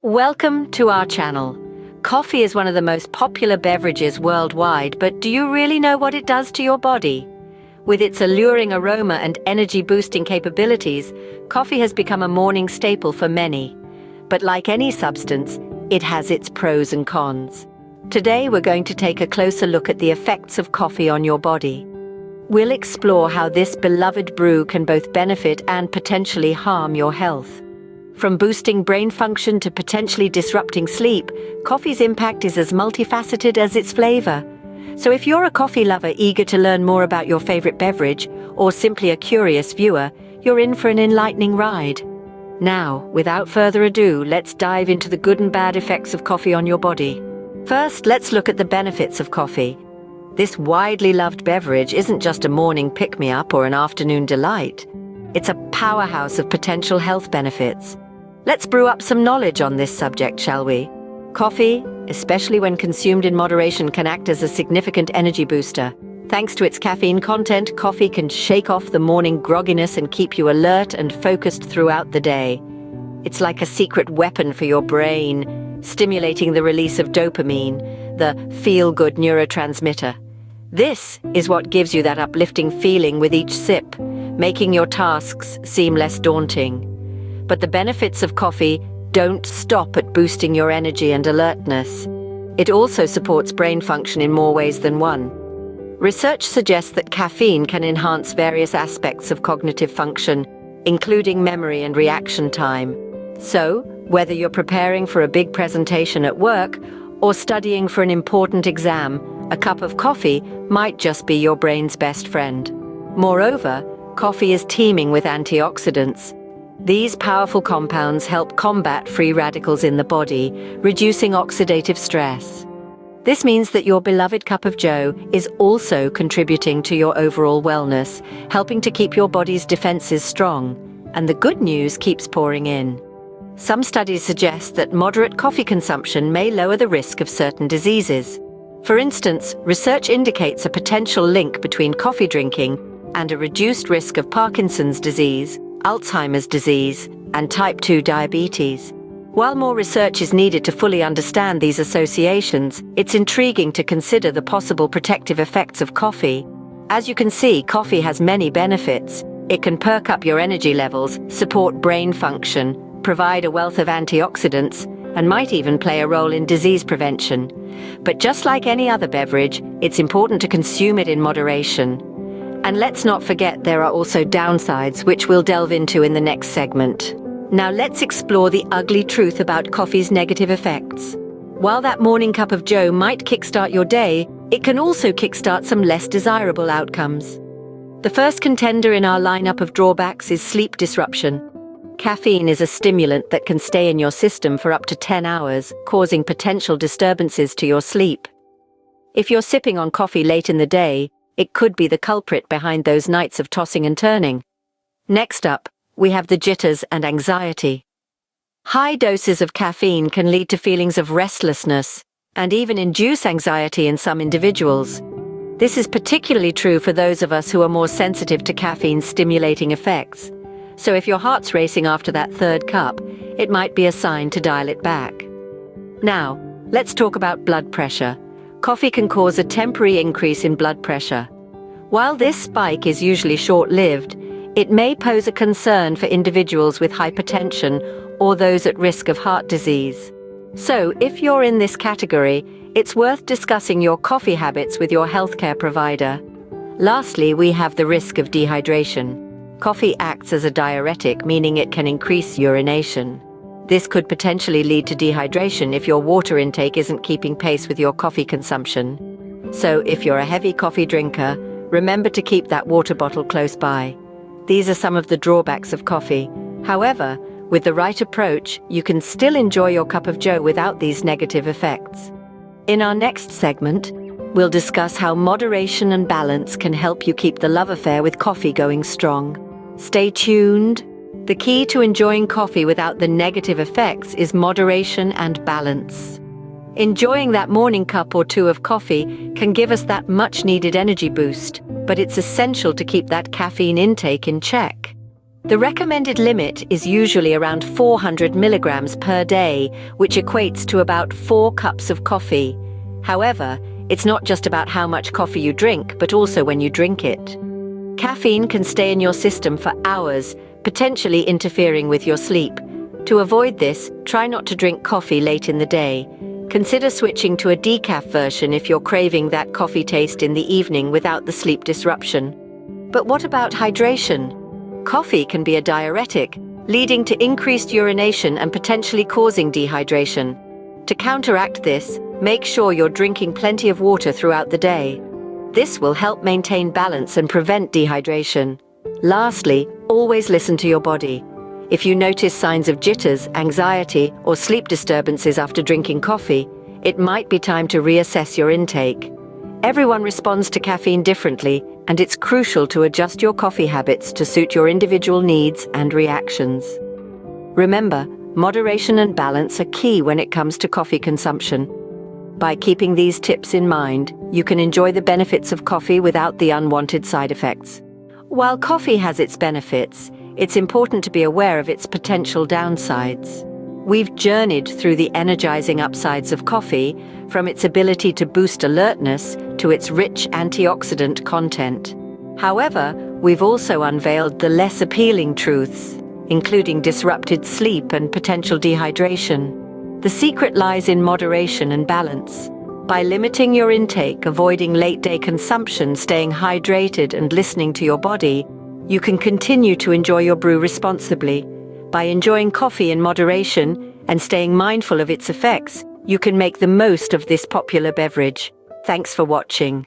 Welcome to our channel. Coffee is one of the most popular beverages worldwide, but do you really know what it does to your body? With its alluring aroma and energy-boosting capabilities, coffee has become a morning staple for many. But like any substance, it has its pros and cons. Today we're going to take a closer look at the effects of coffee on your body. We'll explore how this beloved brew can both benefit and potentially harm your health. From boosting brain function to potentially disrupting sleep, coffee's impact is as multifaceted as its flavor. So if you're a coffee lover eager to learn more about your favorite beverage, or simply a curious viewer, you're in for an enlightening ride. Now, without further ado, let's dive into the good and bad effects of coffee on your body. First, let's look at the benefits of coffee. This widely loved beverage isn't just a morning pick-me-up or an afternoon delight. It's a powerhouse of potential health benefits. Let's brew up some knowledge on this subject, shall we? Coffee, especially when consumed in moderation, can act as a significant energy booster. Thanks to its caffeine content, coffee can shake off the morning grogginess and keep you alert and focused throughout the day. It's like a secret weapon for your brain, stimulating the release of dopamine, the feel-good neurotransmitter. This is what gives you that uplifting feeling with each sip, making your tasks seem less daunting. But the benefits of coffee don't stop at boosting your energy and alertness. It also supports brain function in more ways than one. Research suggests that caffeine can enhance various aspects of cognitive function, including memory and reaction time. So, whether you're preparing for a big presentation at work or studying for an important exam, a cup of coffee might just be your brain's best friend. Moreover, coffee is teeming with antioxidants. These powerful compounds help combat free radicals in the body, reducing oxidative stress. This means that your beloved cup of joe is also contributing to your overall wellness, helping to keep your body's defenses strong. And the good news keeps pouring in. Some studies suggest that moderate coffee consumption may lower the risk of certain diseases. For instance, research indicates a potential link between coffee drinking and a reduced risk of Parkinson's disease, Alzheimer's disease, and type 2 diabetes. While more research is needed to fully understand these associations, it's intriguing to consider the possible protective effects of coffee. As you can see, coffee has many benefits. It can perk up your energy levels, support brain function, provide a wealth of antioxidants, and might even play a role in disease prevention. But just like any other beverage, it's important to consume it in moderation. And let's not forget there are also downsides, which we'll delve into in the next segment. Now let's explore the ugly truth about coffee's negative effects. While that morning cup of joe might kickstart your day, it can also kickstart some less desirable outcomes. The first contender in our lineup of drawbacks is sleep disruption. Caffeine is a stimulant that can stay in your system for up to 10 hours, causing potential disturbances to your sleep. If you're sipping on coffee late in the day, it could be the culprit behind those nights of tossing and turning. Next up, we have the jitters and anxiety. High doses of caffeine can lead to feelings of restlessness and even induce anxiety in some individuals. This is particularly true for those of us who are more sensitive to caffeine's stimulating effects. So if your heart's racing after that third cup, it might be a sign to dial it back. Now, let's talk about blood pressure. Coffee can cause a temporary increase in blood pressure. While this spike is usually short-lived, it may pose a concern for individuals with hypertension or those at risk of heart disease. So, if you're in this category, it's worth discussing your coffee habits with your healthcare provider. Lastly, we have the risk of dehydration. Coffee acts as a diuretic, meaning it can increase urination. This could potentially lead to dehydration if your water intake isn't keeping pace with your coffee consumption. So if you're a heavy coffee drinker, remember to keep that water bottle close by. These are some of the drawbacks of coffee. However, with the right approach, you can still enjoy your cup of joe without these negative effects. In our next segment, we'll discuss how moderation and balance can help you keep the love affair with coffee going strong. Stay tuned. The key to enjoying coffee without the negative effects is moderation and balance. Enjoying that morning cup or two of coffee can give us that much-needed energy boost, but it's essential to keep that caffeine intake in check. The recommended limit is usually around 400 milligrams per day, which equates to about 4 cups of coffee. However, it's not just about how much coffee you drink, but also when you drink it. Caffeine can stay in your system for hours, potentially interfering with your sleep. To avoid this, try not to drink coffee late in the day. Consider switching to a decaf version if you're craving that coffee taste in the evening without the sleep disruption. But what about hydration? Coffee can be a diuretic, leading to increased urination and potentially causing dehydration. To counteract this, make sure you're drinking plenty of water throughout the day. This will help maintain balance and prevent dehydration. Lastly, always listen to your body. If you notice signs of jitters, anxiety, or sleep disturbances after drinking coffee, it might be time to reassess your intake. Everyone responds to caffeine differently, and it's crucial to adjust your coffee habits to suit your individual needs and reactions. Remember, moderation and balance are key when it comes to coffee consumption. By keeping these tips in mind, you can enjoy the benefits of coffee without the unwanted side effects. While coffee has its benefits, it's important to be aware of its potential downsides. We've journeyed through the energizing upsides of coffee, from its ability to boost alertness to its rich antioxidant content. However, we've also unveiled the less appealing truths, including disrupted sleep and potential dehydration. The secret lies in moderation and balance. By limiting your intake, avoiding late-day consumption, staying hydrated, and listening to your body, you can continue to enjoy your brew responsibly. By enjoying coffee in moderation and staying mindful of its effects, you can make the most of this popular beverage. Thanks for watching.